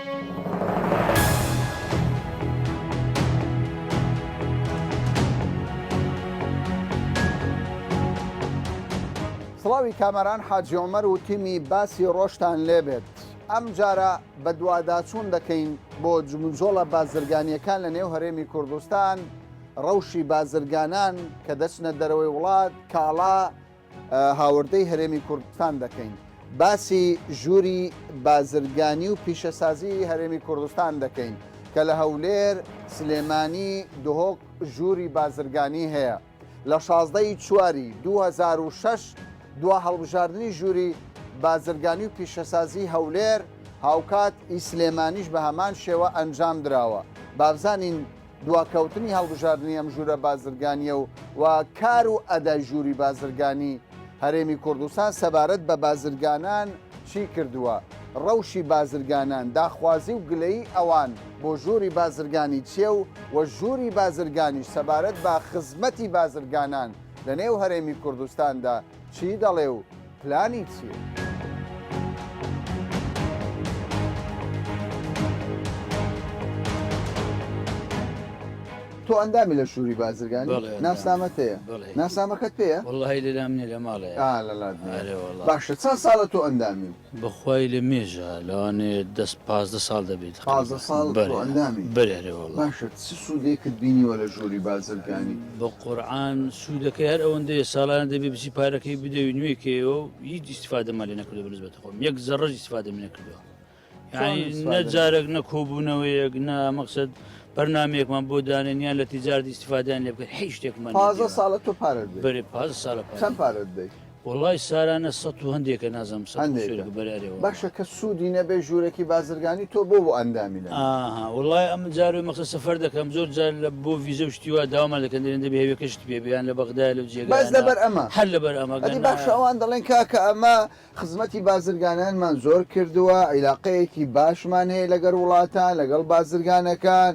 سڵاوی کامەران حاجی عومەر و تیمی باسی ڕۆژتان لێبێت. ئەم جارە بە دوواداچوون دەکەین بۆ جمجۆڵە بازرگانیەکان لە نێو هەرێمی کوردستان، ڕەوشی بازرگانان کە دەچنە دەرەوەی وڵات، کاڵا هاوردەی هەرێمی کوردستان دەکەین. باسی ژووری بازرگانی و پیشەسازی هەرێمی کوردستان دەکەین کە لە هەولێر، سلێمانی، دهۆک ژووری بازرگانی هەیە. لە 16ی چواری 2006 دوا هەڵبژاردننی ژووری بازرگانی و پیشەسازی هەولێر هاوکات ئیسلێمانیش بە هەمان شێوە ئەنجام درراوە. بابزانین دواکەوتنی هەڵبژاردننی ئەم ژوورە بازرگانیە و کار و ئەدای ژووری بازرگانی هەرێمی کوردستان سەبارەت بە بازرگانان چی کردووە؟ ڕەوشی بازرگانان، داخوازی و گلەیی ئەوان بۆ ژووری بازرگانی چیە و ژووری بازرگانیش سەبارەت بە خزمەتی بازرگانان لە نێو هەرێمی کوردستاندا چی دەڵێ و پلانی چییە؟ تۆ ئەندامی لە ژووری بازرگانی ناسنامەت هەیە؟ ناسنامەکەت پێیە؟ وەڵڵاهی لەلام نیە لە ماڵەیە. باشە چەند ساڵە تۆ ئەندامی؟ بەخوای لە مێژە لەوانێ 15 ساڵ دەبێت. 15 ساڵ ئەندامی؟ بەرێ وەڵڵا. باشە چ سوودێکت بینیوە لە ژووری بازرگانی؟ بە قورعان سوودەکەی هەر ئەوەندەیە ساڵانە دەبێ بچی پارەکەی بدەوی نوێکەوە هیچ ئیسیفادەمان لێ نەکردو بنسبەتە خۆم، یەک زەڕەش ئیسیفادەم نەکردووە. یعنی نە جارێک نە کۆبوونەوەیەک نە مەقسەد بەرنامەیەکمان بۆ دانێنیان لە تیجارەتی ئیسیفادەیان لێ بکەن هیچ شتێکمان 15 ساڵە تۆ پارەت بدەیت؟ بەرێ 15 ساڵە چەند پارەت بدەیت؟ وەڵڵای سارانە 100 و هەندێکە نازەم بەرارەوە. باشە کە سوودی نەبێ ژوورێکی بازرگانی تۆ بۆ ئەندامی لە وڵای ئەم جاروی مەقسە سەفەر دەکەم زۆر جار لە بۆ ڤیزە و شتیوا داوامان دەکەن دەێنە بە هێوێکەشت پێ بیان لە بەغدا لە جێگا بەس لەبەر ئەمە هەر لەبەر ئەمە باشە ئەوان دەڵێن کاکە ئەمە خزمەتی بازرگانانمان زۆر کردووە، عیلاقەیەکی باشمان هەیە لەگەڵ وڵاتان لەگەڵ بازرگانەکان،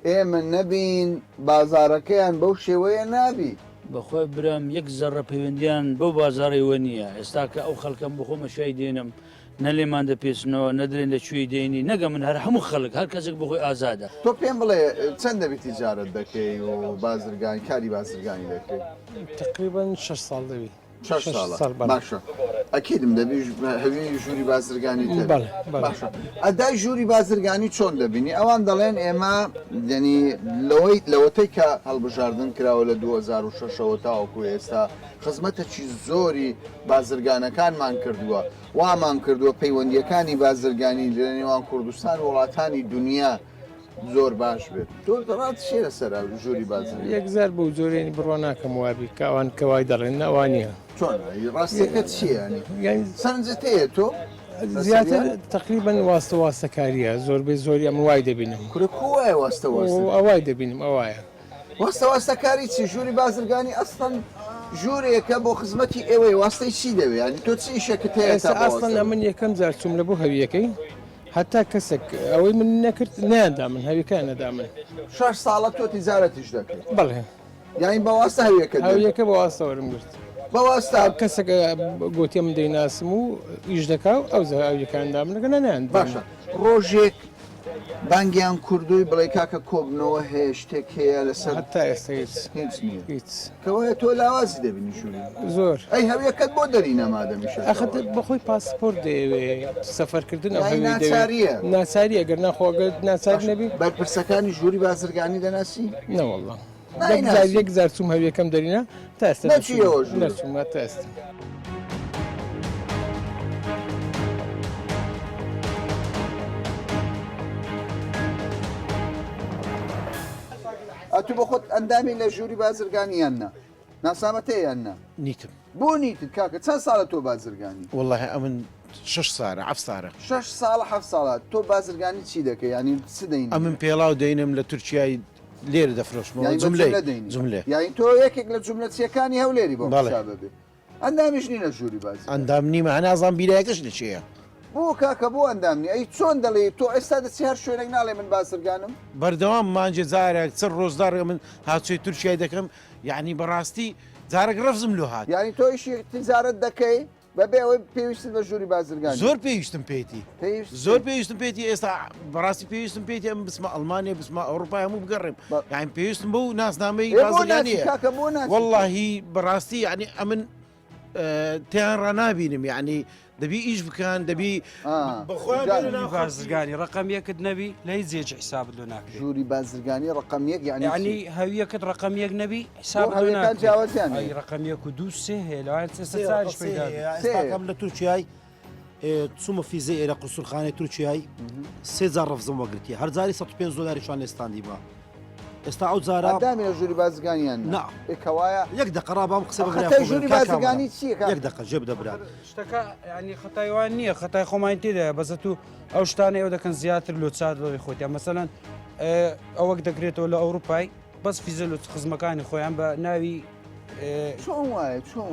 ئێمە نەبین بازارەکەیان بەو شێوەیە نابی. بەخۆی برام یەک زەڕە پەیوەندیان بەو بازارەوە نییە. ئێستا کە ئەو خەڵکەم بۆ خۆمە شای دێنم نە لێمان دەپێچنەوە نەدرێن لە کوێی دێنی نەگە من هەر هەموو خەڵک هەر کەسێک بخۆی ئازادە. تۆ پێم بڵێ چەند دەبێت تیجارەت دەکەی و بازرگانی کاری بازرگانی دەکەی؟ تقریبا 6 ساڵ دەوی. 6 ساڵ باشە. ئەکیدم دەبی هەوی ژووری بازرگانی باشە. ئەدای ژووری بازرگانی چۆن دەبینی؟ ئەوان دەڵێن ئێمە ینی لەوەتەی کە هەڵبژاردن کراوە لە 2006ەوە تاوەکو ئێستا خزمەتێکی زۆری بازرگانەکانمان کردووە، وامان کردووە پەیوەندیەکانی بازرگانی لە نێوان کوردستان وڵاتانی دنیا زۆر باش بێت. تۆ دەڵات چێ لەسەر ژووری بازرگانی؟ یەکزار بۆ زۆرێنی بڕوا ناکەم وابی کە ئەوان کەوای دەڵێن نەوانە. چۆن ڕاستیەکە چییە؟ سەرنجت هەیە تۆ؟ زیاتر تقریبا واستە واستەکاریە زۆربەی زۆری ئەم وای دەبینم. کورە کووایە واستە ئەوای دەبینم ئەوایە. واستە واستەکاری چی؟ ژووری بازرگانی ئەسڵەن ژوورێکە بۆ خزمەتی ئێوەی واستەی چی دەوێت؟ ینی تۆ چی ئیشەکەت هەیە؟ ئەسڵەن من یەکەم جار چووم لە بۆ هەویەکەی هەتا کەسێک ئەوەی من نەکرد نیاندا من هەویەکان نەدا من 6 ساڵە تۆ تیجارەتیش دەکەیت؟ بەڵێ. یانی بە واستە هەویەکە بە واستە وەرم گرت. بە واستە کەسێک گوتیە من دەیناسم و ئیش دەکا و ئەو هەویەکاندا منەکە نەنیان. باشە ڕۆژێک بانگیان کوردووی بڵێ کاکە کۆبنەوە هەیە شتێک هەیە لەسەر؟ هەتا ئێستا هیچ نییە هیچ. کەوایە تۆ لاوازی دەبینی ژووری زۆر. ئەی هەویەکەت بۆ دەری نەمادەمیشە ئەخەت بەخۆی پاسپۆرت دەیەوێت سەفەرکردن ناچاریە ناچاری ئەگەر ناخواگەر ناچار نەبی بەرپرسەکانی ژووری بازرگانی دەناسی؟ نەوەڵڵا یەک زار چوم هەویەکەم دەرینە تا ئێستا نەچوومە تا ئێستا. تو بە خۆت ئەندامی لە ژووری بازرگانی یاننا ناسامەتەیە یاننا؟ نیتم. بۆ نیتت کاکە چەند ساڵە تۆ بازرگانی؟ وەڵڵاهی ئەمن 6 ساڵە 7 ساڵە. 6 ساڵە 7 ساڵە تۆ بازرگانی چی دەکەی؟ ینی چ دەین؟ ئەمن پێڵاو دەینم لە تورکیای لێرە دەفرۆشمەوە جملێ. یانی تۆ یەکێک لە جملەچیەکانی هەولێری بۆ بێ ئەندامیش نی لە ژووری بازرگانی؟ ئەندام نیمە هەنازان بیرایەکەش لە چییە؟ بۆ کاکە بۆ ئەندامنی ئەی چۆن دەڵێ تۆ ئێستا دەچی هەر شوێنێک ناڵێ من بازرگانم؟ بەردەوام مانجێ جارێک چەند ڕۆژدار من هاچوی تورکیای دەکەم یعنی بەڕاستی جارێک ڕەفزم لۆ هات. یعنی تۆ ئیشی تیجارەت دەکەی بەبێ ئەوەی پێویستت بە ژووری بازرگانی زۆر پێویستم پێیتی پێویست زۆر پێویستم پێێتی ئێستا بەڕاستی پێویستم پێێتی ئەم بسمە ئەلمانیا بسمە ئەوروپای هەموو بگەڕێم یان پێویستم بەو ناسنامەی بازرگانیە واللهی بەڕاستی یعنی ئەمن تیان ڕنابینم یعنی دەبی ئیش بکەن دەبی بازرگانی ڕقم یەکت نەبی لە هیچ جێک حسابت لۆ ناکرێت ژووری بازرگانی ڕقم یەک یعنی هەویەکەت ڕقم یەک نەبی حساب جیاوازیان ڕقم یەک و دوو سێ هەیە لەوان ساریش ئێستاکەم لە تورکیای چوومە فیزە ئێرە قوسڵخانەی تورکیای سێجار ڕەفزم وەگرتی هەرجاری 105 دلاریشان لێستاندی بە ئێستا ئەو جارا دامێنە ژووری بازرگانیان نا ئێکەوایە یەک دقەڕابام قسە ژووری بازرگانی چییە یەک دقە جێ بدەبرا شتەکە ینی خەتایوان نییە خەتای خۆمان تێدا بەزە و ئەو شتانە ئەو دەکەن زیاتر لۆ چات لەوەی خۆتیان مەسەلاً ئەوەک دەکرێتەوە لە ئەوروپای بەس فیزە لە خزمەکانی خۆیان بە ناوی چۆن وایە چۆن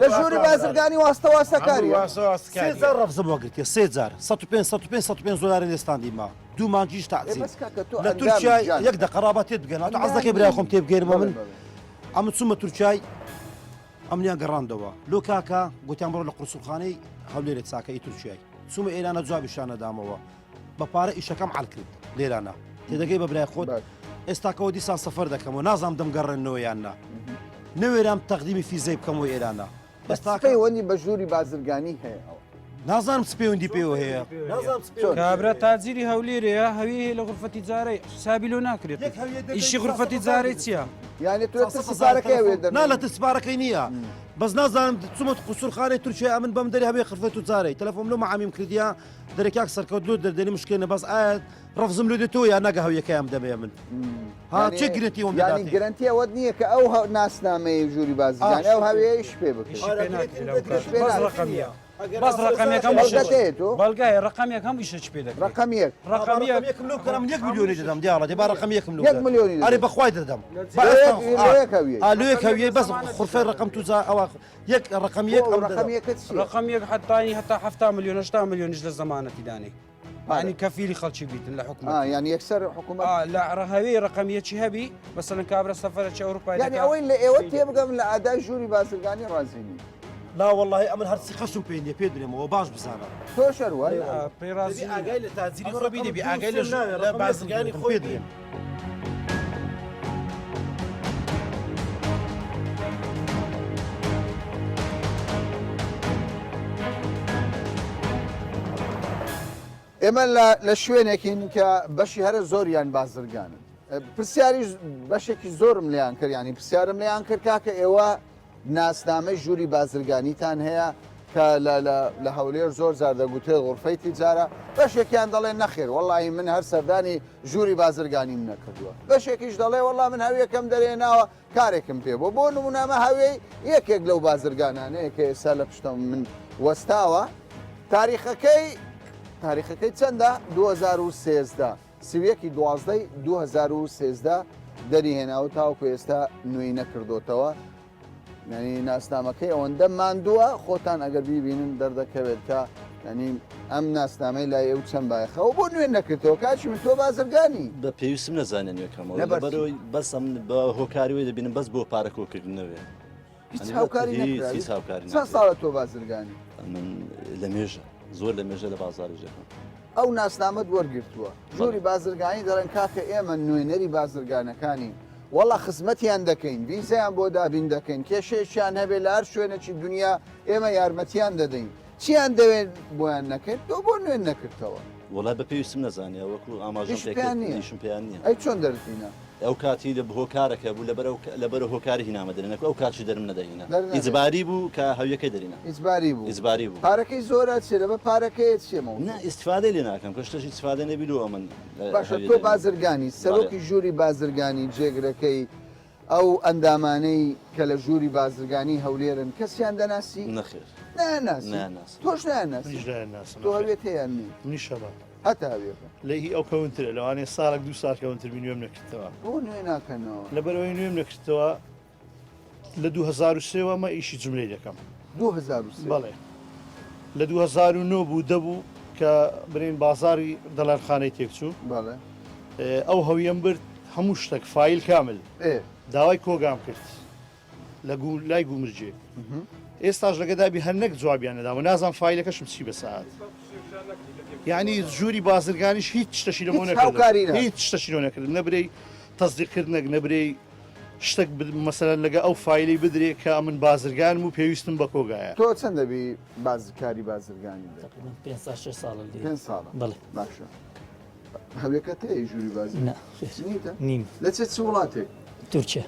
لە ژووری بازرگانی واستە واستەکاری سێجار ڕەفزم وەگرتی سێجار 105 دلاری لێستاندی ما دوو مانگیش تاعزی لە تورکیای یەک دقەڕابات تێت بگەن عەز دەکەی برای خۆم تێبگەێنمە من ئەمە چوومە تورکیای ئەمنیان گەڕاندەوە لۆ کاکە گوتیان بڕۆ لە قورسڵخانەی هەولێرێک چاکەی تورکیای چوومە ئێرانە جوابیشانەدامەوە بە پارە ئیشەکەم حەل کرد لێرانە تێدەگەی بە برای خۆت ئێستاکەەوە دیسان سەفەر دەکەمەوە نازام دەمگەڕێنەوە یاننا نەوێرام تەقدیمی فیزەی بکەمەوە ئێرانە بەستاکەیوەنی بە ژووری بازرگانی هەیە نازانم سپەیوەندی پێوە هەیە کابرا تاجیری هەولێرەیە هەوی هەیە لە غرفەتی جارەی حسابی لۆ ناکرێت ئیشی غرفەتی جارەی چییە؟ یعنی توسیبارەکەی نا لە تسپارەکەی نییە بەس نازانم چمت قوسڵخانەی تورکیا من بەم دەری هەبێ خرفەت و جارەی تەلەفۆم لەو معامیم کردیا دەرێکاک سەرکەوت لۆ دەردێنی مشکێنە بەس ئاەت ڕەفزم لێ دێتەوە یا نەگە هەویەکەیان دەبێ من ها چه گرنتی ئەوم ینی گرنتی ئەوەت نییە کە ئەو ناسنامەی ژووری بازرگانی ئەو هەوێش پێ بکەیت بەس ڕقمەکەم بەڵگایە ڕقمەکەم ئیشە پێ دەکەم ڕقم یەک ڕقمەکەم لەو کەم 1 میلیۆنی دەدەم دیاڵە دێ با ڕقم یەکم لەو 1 میلیۆنی ئەرێ بەخوای دەدەم ئالوەیەکەویە بەس خورفەی ڕقم تو ئەوە یەک ڕقم یەک ڕقم یەکەت ڕقم یەک حتانی هەتا 7 میلیۆن 8 میلیۆنیش لە زمانەتی دانی ینی کەفیری خەڵکی بیتن لە حکومت ینی یەکسەر حکومت لە هەوی ڕقمیەکی هەبی بەسەن کابرا سەفەرەکی ئەوروپای ینی ئەوەی لە ئێوە تێبگەم لە ئادای ژووری بازرگانی ڕازینی لا والله ئەمن هەرچی خەشم پێێنێ پێ درێمەوە باش بزانە تۆ شەروە پێڕازی ئاگای لە تاجیری ڕۆبی دەبی ئاگای لە بازرگانی خۆی درێم ئێمە لە شوێنێکین کە بەشی هەرە زۆریان بازرگانن پرسیاری بەشێکی زۆرم لیان کرد ینی پرسیارم لیان کرد کاکە ئێوە ناسنامەی ژووری بازرگانیتان هەیە کە لە هەولێر زۆر زار دەگوتێ غورفەی تیجارە بەشێکیان دەڵێ نەخێر وەڵی من هەر سەردانی ژووری بازرگانیم نەکردووە بەشێکیش دەڵێ وەڵا من هەویەکەم دەرێناوە کارێکم پێ بۆ نمونامە هەوێ یەکێک لەو بازرگانانەیە کە ئێستا لە پشتم من وەستاوە تاریخەکەی چەندە 2013 سویەکی 2013 دەریهێناوە تاوکو ئێستا نوێی نەکردوتەوە ینی ناسنامەکەی ئەوەندە ماندووە خۆتان ئەگەر بیبینن دەردەکەوێت کە ینی ئەم ناسنامەی لای ئەو چەند باەخەوە بۆ نوێن نەکردەوە کاچی من تۆ بازرگانی بە پێویستم نەزانێن نوێکەمەوە بەرەوەی بەسم بە هۆکاریوەی دەبینم بەس بۆ پارەکۆکردنەوە هاوکاری چەند ساڵە تۆ بازرگانی من لە مێژە زۆر لە مێژە لە بازارژەکەم ئەو ناسنامەت وەرگرتووە ژووری بازرگانی دەڵێن کاکە ئێمە نوێنەری بازرگانەکانی وەڵا خزمەتیان دەکەین ویزیان بۆ دابین دەکەین کێشێکیان هەبێت لە هەر شوێنێکی دنیا ئێمە یارمەتیان دەدەین چیان دەوێت بۆیان نەکرد تۆ بۆ نوێن نەکردەوە وڵای بە پێویستم نەزانێ وەکو ئاماژم پێیان نییە ئەی چۆن دەرتینە ئەو کاتی لە هۆکارەکە بوو لەبەر هۆکاری هینامە دەرێنەکە ئەو کاتی دەرم نەدەهینە ئیجباری بوو کە هەویەکەی دەرینە ئیجباری بوو پارەکەی زۆرە چێ لەبە پارەکەی چێمەوە نه ئیسفادەی لێ ناکەم کە شتەشی ئیسفادە نەبیلووە من باشە تۆ بازرگانی سەرۆکی ژووری بازرگانی جێگرەکەی ئەو ئەندامانەی کە لە ژووری بازرگانی هەولێرن کەسیان دەناسی نەخێر تۆش ناناسی تۆ هەوێت هەیەیان نیشەبە هەتا هەوێکە لەهی ئەو کەونترە لەوانەیە ساڵێک دو سال کەونتر نوێم نەکردەوە بۆ نوێ ناکەنەوە لەبەرەوەی نوێم نەکردەوە لە 2023 مە ئیشی جملەی دەکەم 2023 بەڵێ لە 2009 بوو دەبوو کە برین بازاری دەڵارخانەی تێکچوو بەڵێ ئەو هەویەم برد هەموو شتێک فایل کامل داوای کۆگام کرد لای گومرجێ ئێستاش لەگەدابی هەر نەک جوابیان نەداوە نازان فیلەکەشم چی بە سەعات یعنی ژووری بازرگانیش هیچ شتەشی لەمە نەکرد هیچ شتەشی لەمە نەکرد نەبرەی تەصدیقکردنێک نەبرەی شتێک مەسەلەن لەگە ئەو فیلی بدرێ کە من بازرگانم و پێویستم بە کۆگایە تۆ چەند دەبی بازرگانی بازرگانی 5 ساڵ 5 ساڵە بڵێ باشە هەوێکەت هەیە ژووری بازرگانی نیم لە چه وڵاتێک تورکیا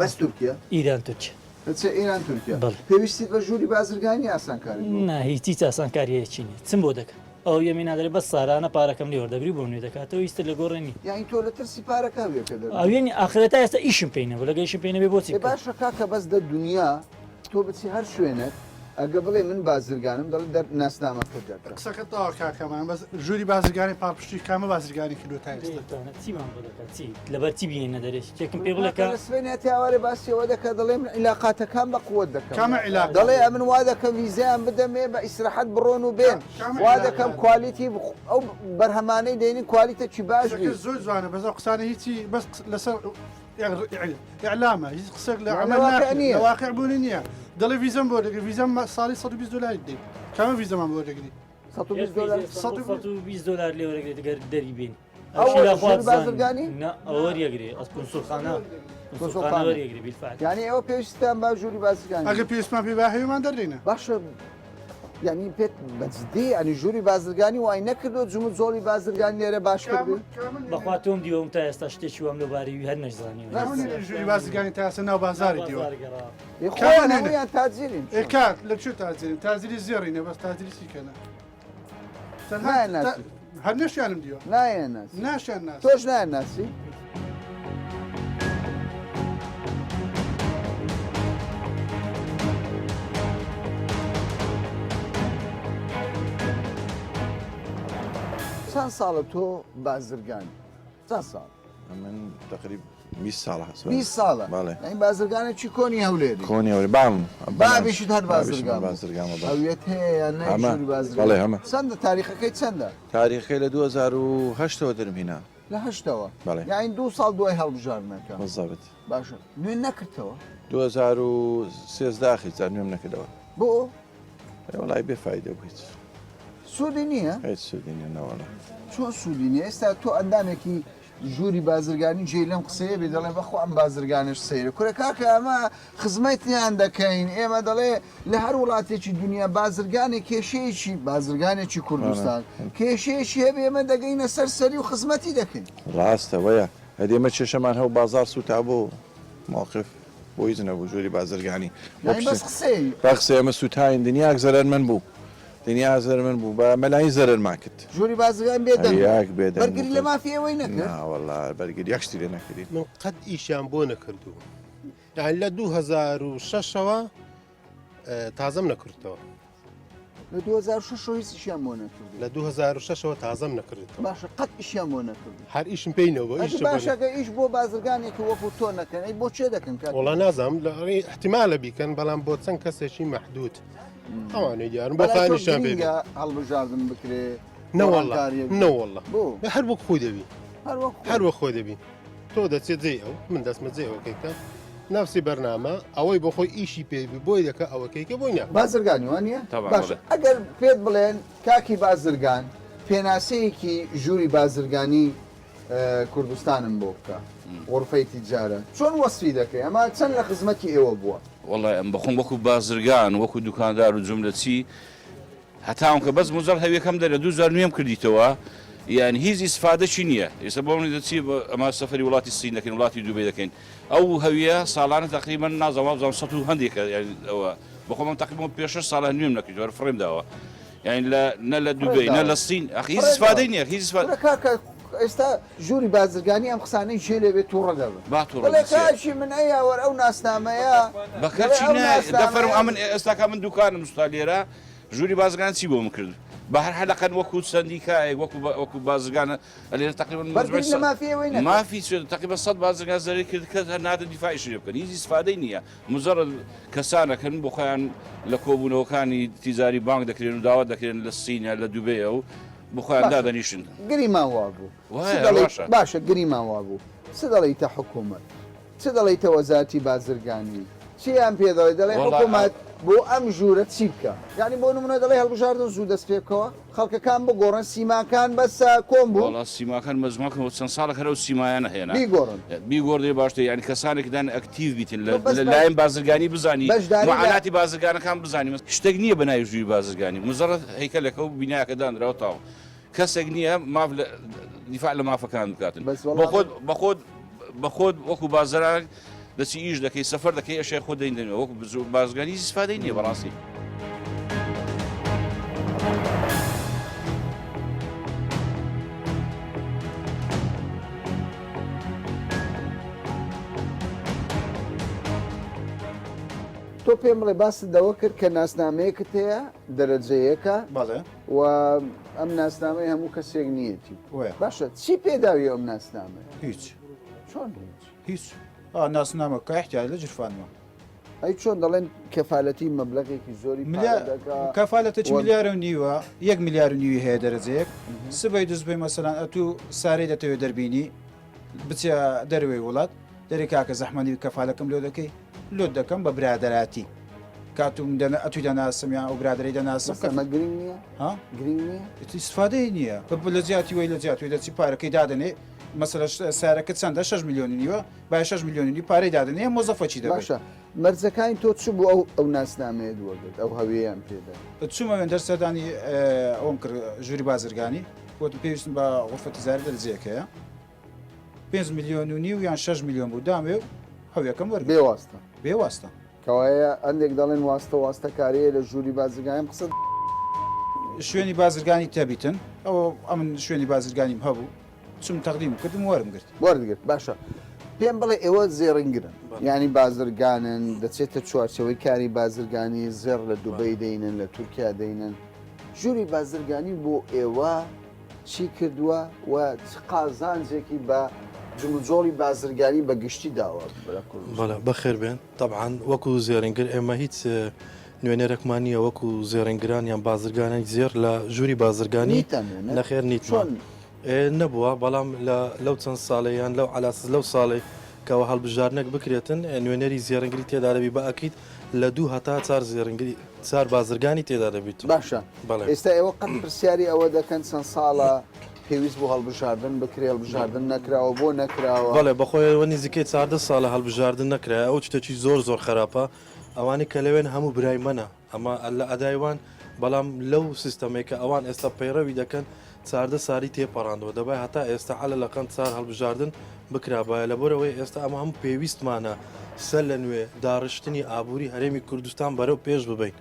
بەس تورکیا ئیران تورکیا لە چه ئێران تورکیا بەڵێ. پێویستیت بە ژووری بازرگانی ئاسانکاری نا هیچی ئاسانکاریەکی نیە چم بۆ دەکە ئەو یەمی نادرێت بە سارانە پارەکەم لێ وەردەگری بۆ نوێ دەکاتەوە ویستە لە گۆڕێنی یانی تۆ لە ترسی پارەکە هەوێکە دەبێت ئەوێنی ئاخرەتا ئێستا ئیشم پێینە بۆ لەگەیشم پێینە بێ بۆچی باشە کاکە بەس دە دنیا تۆ بچی هەر شوێنێت ئەگە بڵێ من بازرگانم دەڵێ ناسنامەکە دەکە قسەکە تاوا کاکەمان بەس ژووری بازرگانی پاپشتی کامە بازرگانی کردو تا ئێستا چیمان بۆ دەکات چی لەبەر چی بینە دەرێت چێکم پێ بڵێکە سوێنێت یاوارێ باسیەوە دەکە دەڵێ من عیلاقاتەکان بە قوت دەکەم کامە عیلاق دەڵێ من وا دەکەم ویزیان بدەمێ بە ئیسراحەت بڕۆن و بێن وا دەکەم کوالیتی ئەو بەرهەمانەی دێنین کوالیتە چی باش بێت زۆر جوانە بەس قسانە هیچی بەس لەسەر ئەعلامە هیچ قسەك لە واقع بوونی نییە دەڵێ ویزەم بۆ دەگری ویزەم ساڵی 120 دلاری دێ کامە ویزەمان بۆ دەگری 120 دلار لێ وەرەگرێت دەگەر دەری بین بازرگانی ئەوەریەگری ئەس کنسوڵخانە وەریەگری بیلفات یعنی ئەوە پێویستیان با ژووری بازرگانی ئەگە پێویستمان پێ هەیەمان دەردێنە باشە یعنی پێت بەجددی ئەنی ژووری بازرگانی وای نەکردو جمو زۆڵی بازرگانی لێرە باش کردو بەخوا تۆم دیوەم تا ئێستا شتێکی وام لەبارەی هەر نەشزانانی ژووری بازرگانی تاسە ناو بازاری دیوە خۆیان تاجرین کات لە چ تازیرین تازیری زێڕینە بەس تازیری سیکەنە هەر نەشیانم دیوە نایەن ناسی ناشیان ناس تۆش نایەن ناسی چەند ساڵە تۆ بازرگانی چەند ساڵ من تقریبا 20 ساڵە 20 ساڵە این بازرگانێکی کۆنی هەولێری کۆنی هەوری بام بابیشت هەر بازرگان بازرگان هەویەت هەیە نەژووری بازرگان چەندە تاریخەکەی چەندە تاریخەکەی لە 2008ەوە دەرمهێنا لە هەشتەوە یاین 2 ساڵ دوای هەڵبژارنەکە بەزابێت باشە نوێن نەکردەوە 2013 جار نوێم نەکردەوە بۆ وڵای بێفایدە بوویت سوودی نییە هیچ سوودی نیە نەوەڵە چۆن سوودی نیە ئێستا تۆ ئەندامێکی ژووری بازرگانی جێ لەم قسەیە بێ دەڵێ بەخۆ ئەم بازرگانش سەیرە کورە کاکە ئەمە خزمەتیان دەکەین ئێمە دەڵێ لە هەر وڵاتێکی دنیا بازرگانی کێشەیەکی بازرگانێکی کوردستان کێشەیەکی هەبێ ئێمە دەگەینە سەرسەری و خزمەتی دەکەین ڕاستەوەیە هەدێمە چێشەمان هەو بازار سوتا بۆ موقف بۆی نەبوو ژووری بازرگانی بەقسە ئەمە سوتاین دنیاک زەرەر من بوو دنیا زەر من بوو بە مەلای زەرمان کرد ژووری بازرگان بێدەنگ بێدە بەرگری لە مافیەوەی نەکرد وەڵا بەرگری یەکشتی لێ نەکردین من قەت ئیشیان بۆ نەکردو یان لە 2006ەوە تازەم نەکردەوە لە 2006 هیچیشیان بۆ نەکرد لە 2006ەوە تازەم نەکردێتەوە باشە قەت ئیشیان بۆ نەکرد هەر ئیشم پێینەوە باشەکە ئیش بۆ بازرگانێکی وەکو تۆ نەکەن ئەی بۆ چێ دەکەن وڵا نازانم لە احتیمالە بیکەن بەڵام بۆ چەند کەسێکی مەحدود ئەوانەی دیارن بۆ خانیشان بێ هەڵبژاردن بکرێ نەوەڵە هەر وەک خۆی دەبی هەر وەک خۆی دەبی تۆ دەچێت جێ ئەو من دەستمە جێ ئەوکەیکە ناوسی بەرنامە ئەوەی بۆ خۆی ئیشی پێبی بۆی دەکە ئەوەکەیکە بۆی نە بازرگانی وانە باش ئەگەر پێت بڵێن کاکی بازرگان پێناسەیەکی ژووری بازرگانی کوردستانم بۆ بکە غرفەی تیجارە چۆن وەسفی دەکەی ئەمە چەند لە خزمەتی ئێوە بووە وڵای ئەم بەخۆم وەکو بازرگان وەکو دوکاندار و جملەچی هەتاوم کە بەس مزەڵ هەویەکەم دەرە 2000 نوێم کردیتەوە یعنی هیچ ئیسفادەچی نییە ئێستا بۆ منی دەچی ئەمە سەفەری وڵاتی سین دەکەین وڵاتی دووبێ دەکەین ئەو هەویە ساڵانە تقریبا نازەوازم 100 و هەندێکە ئەوە بەخۆم تقریبا پێ 6 ساڵە نوێم نەکردوە فرێمداوە یعنی نە لە دووبێ نە لە سین هیچ ئیسفادەی نییە هیچ ئێستا ژووری بازرگانی ئەم قسانەی ژێ لێ بێت تووڕە دەبێت من ئەیاوەەر ئەو ناسنامەیە بەکەچی دەفەرم ئەمن ئێستاکە من دوکانم سوتا لێرە ژووری بازرگان چی بۆم کرد بە هەر حەلەقەن وەکو سندیکایەک وەکو بازرگانە لێرە تقریبا مافی تقریبا 100 بازرگان زەری کرد کە هەر نادە دیفاعی شێ بکەن هیچ ئیسفادەی نییە مزەڕ کەسانەکەن بۆ خۆیان لە کۆبوونەوەکانی تیزاری بانک دەکرێن و داوات دەکرێن لە سینە لە دووبێ و بخۆیان دادەنیشن گریمان وا بوو باشە گریمان وا بوو چ دەڵێیتە حکوومەت چ دەڵێیتە وەزارەتی بازرگانی چیان پێ دەڵێ دەڵێ حکوومەت بۆ ئەم ژوورە چی بکە یعنی بۆ نمونە دەڵێ هەڵبژاردن زوو دەست پێکەوە خەڵکەکان بگۆڕن سیماکان بەسە کۆم بوو سیماکان مەزمەکەەوە چەند ساڵە هەرە و سیمایانە هێنا بیگۆڕن باشتە ینی کەسانێکدان ئەکتیو بیتن لە لایەن بازرگانی بزانی معاناتی بازرگانەکان بزانانی شتێک نییە بەناوی ژووری بازرگانی مزەڕەت هەیکەلەکە و بینایەکە دانراوە تاوە کەسێک نییە ماف دیفاع لە مافەکان بکاتن بەخۆت وەکو بازران دەچی ئیش دەکەی سەفەر دەکەی ئەشێ خۆ دەین وەکو بازرگانی زیسفادەی نییە بەڕاستی تۆ پێم بڵێ باست دەوە کرد کە ناسنامەیەکت هەیە دەرەجەیەکە و ئەم ناسنامەی هەموو کەسێک نیەتی باشە چی پێداوی ئەم ناسنامە هیچ چۆن هیچ ناسنامە کە احتیاج لە جرفانەوە ئەی چۆن دەڵێن کەفالەتی مەبلەغێکی زۆری کەفالەتەی میلیارە و نیوە 1 میلیار و نیوی هەیە دەرەجەیەک سبەی دەست بێ مەسەلان ئەتوو سارەی دەتەوێت دەربینی بچە دەروێ وڵات دەرێ کاکە زەحمەنی کەفالەکەم لۆ دەکەی لۆ دەکەم بە برادەراتی کاتوم ئەتوی دەناسم یا ئەو برادری دەناسم کەمە گرنگ نییە گرنگ نییە استفادەی نییە لە زیاتی وی لە زیاتوی دەچی پارەکەی دادنێ مەسەلە سارەکە چەندە 6 میلیۆنی نیوە با 6 میلیۆنی پارەی دادنێ مۆزەفەچی دەباشە مەرجەکانی تۆ چ بوو ئەو ناسنامەیە دووەگرت ئەو هەویەیان پێدا چوومە وێندەرسەدانی ئەوم کرد ژووری بازرگانی وتم پێویستم بە غرفەتی زارە دەرجەیەکەیە 5 میلیۆن و نیو یان 6 میلیۆن بوو دامێ و هەویەکەم وەرگ بێوەستە بێوەستە کەوایە ئەندێک دەڵێن واستەکاریە لە ژووری بازرگانیم قسە شوێنی بازرگانی تەبیتن ئەو من شوێنی بازرگانیم هەبوو چم تەقدیم کردم وەرم گرت وەرگرت باشە پێم بڵێ ئێوە زێڕنگرن ینی بازرگانن دەچێتە چوارچەوەی کاری بازرگانی زێر لە دووبەی دەینن لە تورکیا دەینن ژووری بازرگانی بۆ ئێوە چی کردووە و قازانجێکی بە جمجۆڵی بازرگانی بە گشتی داوە بەڵێ بەخێر بێن طبعاان وەکو زێرنگر ئێمە هیچ نوێنەرەکمانیە وەکو زێرنگران یان بازرگانێک زێر لە ژووری بازرگانی نەخێر نیتمان نەبووە بەڵام لەو چەند ساڵەیان لەو علاس لەو ساڵی کەەوە هەڵبژارنێک بکرێتن نوێنەری زێرنگری تێدا دەبی بە ئەکییت لە 2 هەتا 4 زێرنگری 4 بازرگانی تێدا دەبیت باشە ئێستا ئێوە قەت پرسیاری ئەوە دەکەن چەند ساڵە پێویست بۆ هەڵبژاردن بکرێ هەڵبژاردن نەکراوە بۆ نەکراوە بەڵێ بەخۆیەوە نزیکەی 4 ساڵە هەڵبژاردن نەکرا ئەو شتێکی زۆر خراپە ئەوانی کە لەوێن هەموو برای منە ئەمە لە ئەدایوان بەڵام لەو سیستەمێکە ئەوان ئێستا پەیڕەوی دەکەن 4 ساری تێپەڕاندەوە دەبای هەتا ئێستا عەلە لەقەن 4 هەڵبژاردن بکرابایە لەبەرەوەی ئێستا ئەمە هەموو پێویستمانە سەر لە نوێ داڕشتنی ئابووری هەرێمی کوردستان بەرەو پێش ببین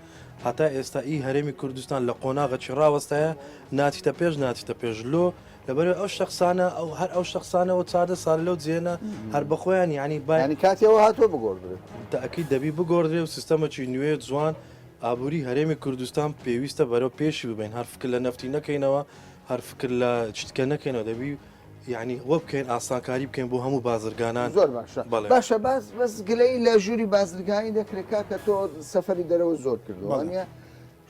هەتا ئێستا ئی هەرێمی کوردستان لە قۆناغەکی ڕاوەستایە ناتیتە پێش لۆ لەبەر ئەو شخصانە ئەو هەر ئەو شخصانەوە 4 سال لەو جێنە هەر بەخۆیان یعنی باینی کاتیەوە هاتووە بگۆڕدرێت تاکی دەبی بگۆڕدرێ و سیستەمەکی نوێ جوان ئابووری هەرێمی کوردستان پێویستە بەرەو پێشی ببین هەر فکر لە نەفتی نەکەینەوە هەر فکر لە چتکە نەکەینەوە دەبی یعنی وە بکەین ئاسانکاری بکەین بۆ هەموو بازرگانان زۆر باشە بەس گلەی لە ژووری بازرگانی دەکرێت کە تۆ سەفەری دەرەوە زۆر کردووە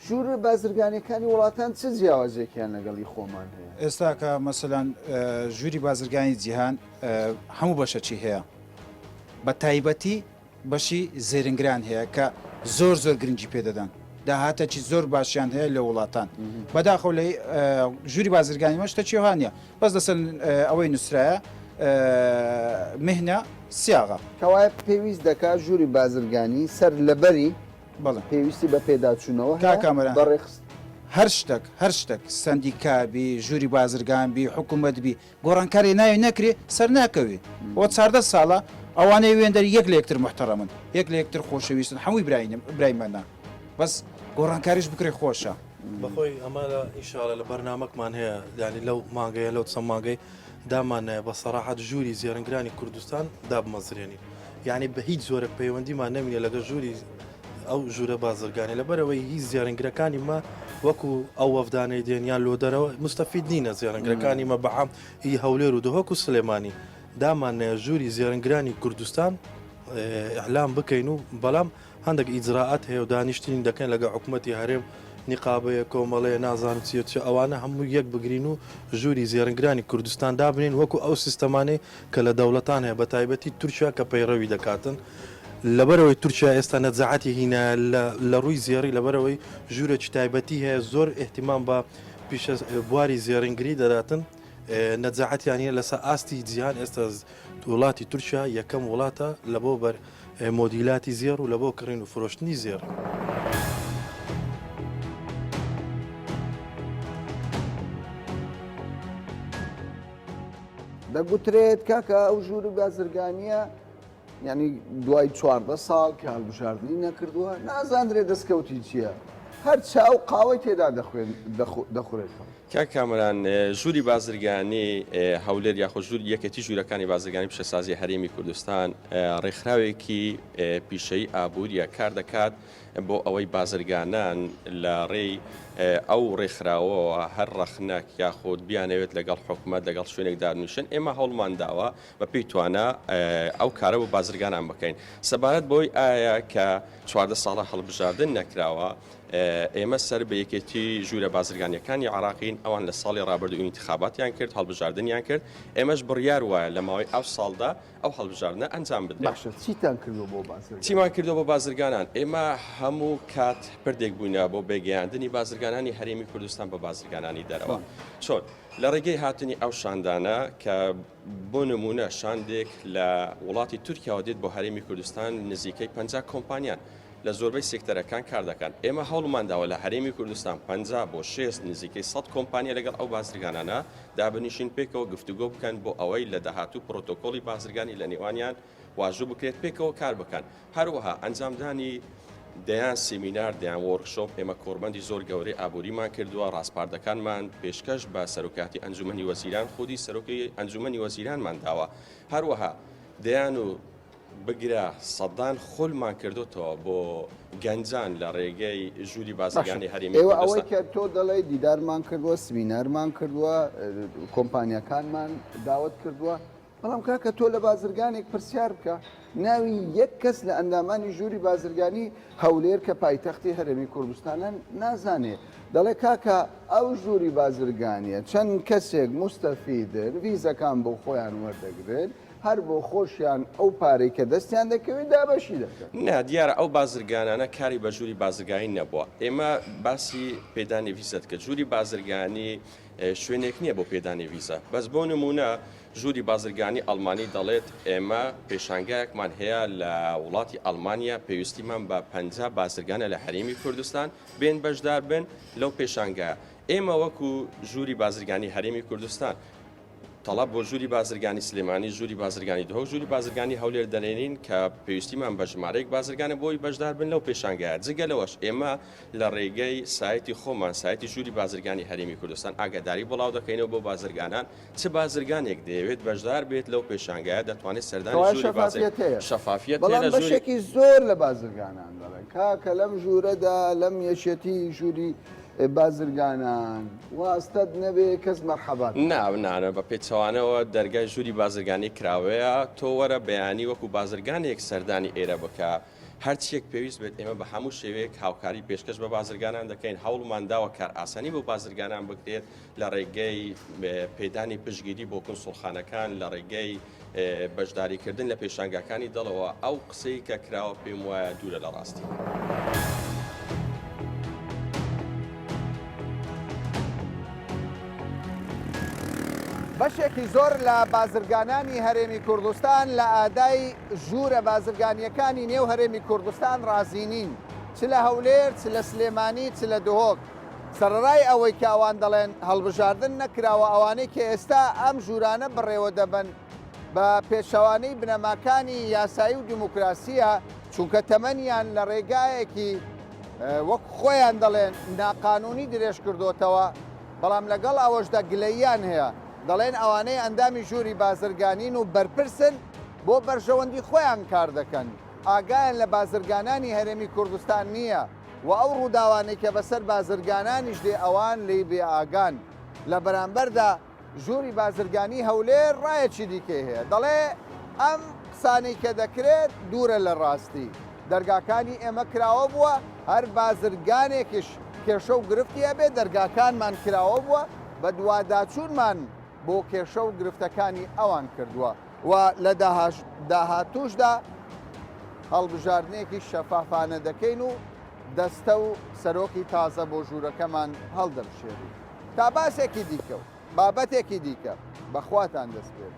ژوور بازرگانیەکانی وڵاتان چ جیاوازێکیان لەگەڵی خۆمان هەیە ئێستا کە مەسەلەن ژووری بازرگانی جیهان هەموو بەشەچی هەیە بە تایبەتی بەشی زێرنگران هەیە کە زۆر گرنگی پێدەدەن داهاتەکی زۆر باشیان هەیە لە وڵاتان بەداخەو لە ژووری بازرگانی مەشتە چێوانە بەس دەسەن ئەوەی نووسرایە مهنە سیاغا کەوایە پێویست دەکات ژووری بازرگانی سەر لەبەری بەڵێ پێویستی بە پێداچوونەوە کاکەمەرە هەر شتێک سندیکابی ژووری بازرگانبی حکوومەتبی گۆڕانکاری ناوی نەکرێ سەر ناکەوێ بۆ 4 ساڵە ئەوانەی وێندەری یەک لە یەکتر محتەرەمن یەک لە یەکتر خۆشەویستن هەمووی برایمەنا بەس گۆڕانکاریش بکرێ خۆشە بەخۆی ئەمە لە ئیشاڵە لە بەرنامەکمان هەیە ینی لەو مانگەیە لەو چەند مانگەی دامانەیە بە سەراحەت ژووری زێرنگرانی کوردستان دابمەزرێنی یعنی بە هیچ زۆرە پەیوەندیمان نەمینە لەگە ژووری ئەو ژوورە بازرگانی لەبەرەوەی هیچ زیارنگرەکانی مە وەکو ئەو وەفدانەی دێنیان لۆ دەرەوە مستەفید نینە زیارنگرەکانی مە بەعام هی هەولێر و دهۆک و سلێمانی دامانەیە ژووری زیارنگرانی کوردستان ئەعلام بکەین و بەڵام هەندێک ئیجراعات هەیە و دانیشتنی دەکەن لەگە حکوومەتی هەرێم نیقابەیە کۆمەڵەیە نازانم چێ ئەوانە هەموو یەک بگرین و ژووری زیێرنگرانی کوردستان دابنین وەکو ئەو سیستەمانەی کە لە دەوڵەتان هەیە بە تایبەتی تورکیا کە پەیڕەوی دەکاتن لەبەرەوەی تورکیا ئێستا نەجاعەتی هینە لە ڕووی زیێڕی لەبەرەوەی ژوورێکی تایبەتی هەیە زۆر احتیمام بە پیشە بواری زیێڕنگری دەداتن نەجاعەتیان هەیە لەسەر ئاستی جیهان ئێستا وڵاتی تورکیا یەکەم وڵاتە لە بۆ بەر مۆدیلاتی زێڕ و لە بۆ کڕین و فرۆشتنی زێڕ. دەگوترێت کاکە ئەو ژووری بازرگانیە ینی دوای 14 ساڵ کە هەڵبژاردننی نەکردووە نازانرێت دەستکەوتی چییە؟ هەر چاو قاوەی تێدا دەخورێت. کاک کامران ژووری بازرگانی هەولێر یاخۆ ژوور یەکەتی ژوورەکانی بازرگانی پیشەسازی هەرێمی کوردستان ڕێکخراوێکی پیشەی ئابوووریە کار دەکات بۆ ئەوەی بازرگانان لە ڕێی ئەو ڕێکخراوەوە هەر ڕەخنەک یاخۆت بیانەوێت لەگەڵ حکوومەت لەگەڵ شوێنێک دانوشن ئێمە هەوڵمان داوە بە پێی توانە ئەو کارە بۆ بازرگانان بکەین سەبارەت بۆی ئایا کە 14 ساڵە هەڵبژاردن نەکراوە ئێمە سەر بە یەکێتی ژوورە بازرگانیەکانی عراقین ئەوان لە ساڵی ڕابردوو انتخاباتیان کرد هەڵبژاردنیان کرد ئێمەش بڕیار وایە لە ماوەی ئەو ساڵدا ئەو هەڵبژاردنە ئەنجام بدرێت. چیتان کردو بۆ بازرگان؟ چیمان کردو بۆ بازرگانان ئێمە هەموو کات پردێک بووینە بۆ بێگەیاندنی بازرگانانی هەرێمی کوردستان بە بازرگانانی دەرەوە چۆن لە ڕێگەی هاتنی ئەو شاندانە کە بۆ نمونە شاندێک لە وڵاتی تورکیاوە دێت بۆ هەرێمی کوردستان نزیکەی 50 کۆمپانیان لە زۆربەی سێکتەرەکان کار دەکەن ئێمە هەوڵمانداوە لە هەرێمی کوردستان 50 بۆ 6 نزیکەی 100 کۆمپانیا لەگەڵ ئەو بازرگانانە دابنیشین پێکەوە گفتوگۆ بکەن بۆ ئەوەی لە داهاتوو پرۆتۆکۆلی بازرگانی لە نێوانیان واژوو بکرێت پێکەوە کار بکەن هەروەها ئەنجامدانی دەیان سیمینار دەیان وەرکشۆپ ئێمە کۆربەندی زۆر گەورەی ئابووریمان کردووە ڕاستپاردەکانمان پێشکەش بە سەرۆکاتی ئەنجومەنی وەزیران خودی سەرۆکی ئەنجومەنی وەزیرانمان داوە هەروەها دەیان و بگرە سەدان خۆلمان کردوتەوە بۆ گەنجان لە ڕێگەی ژووری بازرگانی هەرێمی کوردستان ئەوەی کە تۆ دەڵێ دیدارمان کردووە سمینارمان کردووە کۆمپانیەکانمان داوت کردووە بەڵام کاکە تۆ لە بازرگانێک پرسیار بکە ناوی یەک کەس لە ئەندامانی ژووری بازرگانی هەولێر کە پایتەختی هەرێمی کوردستانە نازانێت دەڵێ کاکە ئەو ژووری بازرگانیە چەند کەسێک مستەفیدن ویزەکان بۆ خۆیان وەردەگرن هەر بۆ خۆشیان ئەو پارەی کە دەستیان دەکەوێت دابەشی دەکەن نا دیارە ئەو بازرگانانە کاری بە ژووری بازرگانی نەبووە ئێمە باسی پێدانی ویزەت کە ژووری بازرگانی شوێنێک نییە بۆ پێدانی ویزە بەس بۆ نمونە ژووری بازرگانی ئەڵمانی دەڵێت ئێمە پێشانگایەکمان هەیە لە وڵاتی ئەڵمانیا پێویستیمان بە 50 بازرگانە لە هەرێمی کوردستان بێن بەشدار بن لەو پێشانگایە ئێمە وەکو ژووری بازرگانی هەرێمی کوردستان تەڵاب بۆ ژووری بازرگانی سلێمانی ژووری بازرگانی دهۆ ژووری بازرگانی هەولێر دەنێنین کە پێویستیمان بە ژمارەیەک بازرگانە بۆی بەشدار بن لەو پێشانگایە جگە لەوەش ئێمە لە ڕێگەی سایتی خۆمان سایتی ژووری بازرگانی هەرێمی کوردستان ئاگاداری بڵاو دەکەینەوە بۆ بازرگانان چ بازرگانێک دەیەوێت بەشدار بێت لەو پێشانگایە دەتوانێت سەردانی ژووری بازرگانی شەفافیەت بەڵام بەشێکی زۆر لە بازرگانان دەڵێن کاکە لەم ژوورەدا لەم یەشێتی ژووری بازرگانان واستەت نەبێ کەس مەرحەبات ناونانە بە پێچەوانەوە دەرگای ژووری بازرگانی کراوەیە تۆ وەرە بەیانی وەکو بازرگانێک سەردانی ئێرە بکە هەرچیەک پێویست بێت ئێمە بە هەموو شێوەیەک هاوکاری پێشکەش بە بازرگانان دەکەین هەوڵمان داوە کار ئاسانی بۆ بازرگانان بکرێت لە ڕێگەی پێدانی پشگیری بۆ کنسوڵخانەکان لە ڕێگەی بەشداریکردن لە پێشانگاکانی دڵەوە ئەو قسەی کە کراوە پێم وایە دوورە لە ڕاستی. بەشێکی زۆر لە بازرگانانی هەرێمی کوردستان لە ئادای ژوورە بازرگانیەکانی نێو هەرێمی کوردستان رازینین چ لە هەولێر چ لە سلێمانی چ لە دهۆک سەرڕای ئەوەی کە ئەوان دەڵێن هەڵبژاردن نەکراوە ئەوانەی کە ئێستا ئەم ژوورانە بڕێوە دەبن بە پێشەوانەی بنەماکانی یاسایی و دیموکراسیە چونکە تەمەنیان لە ڕێگایەکی وەک خۆیان دەڵێن ناقانونی درێژ کردوتەوە بەڵام لەگەڵ ئەوەشدا گلەییان هەیە دەڵێن ئەوانەی ئەندامی ژووری بازرگانین و بەرپرسن بۆ بەرژەوەندی خۆیان کار دەکەن ئاگایان لە بازرگانانی هەرێمی کوردستان نییە و ئەو ڕووداوانەی کە بەسەر بازرگانانیش دێ ئەوان لێ بێ ئاگان لە بەرامبەردا ژووری بازرگانی هەولێر ڕایەکی دیکەی هەیە دەڵێ ئەم قسانەی کە دەکرێت دوورە لە ڕاستی دەرگاکانی ئێمە کراوە بووە هەر بازرگانێکیش کێشە و گرفتی هەبێ دەرگاکانمان کراوە بووە بە دوواداچوونمان بۆ کێشە و گرفتەکانی ئەوان کردووە و لە داهاتوشدا هەڵبژاردنێکی شەفافانە دەکەین و دەستە و سەرۆکی تازە بۆ ژوورەکەمان هەڵدەبشێری تا باسێکی دیکە و بابەتێکی دیکە بەخواتان دەست پێ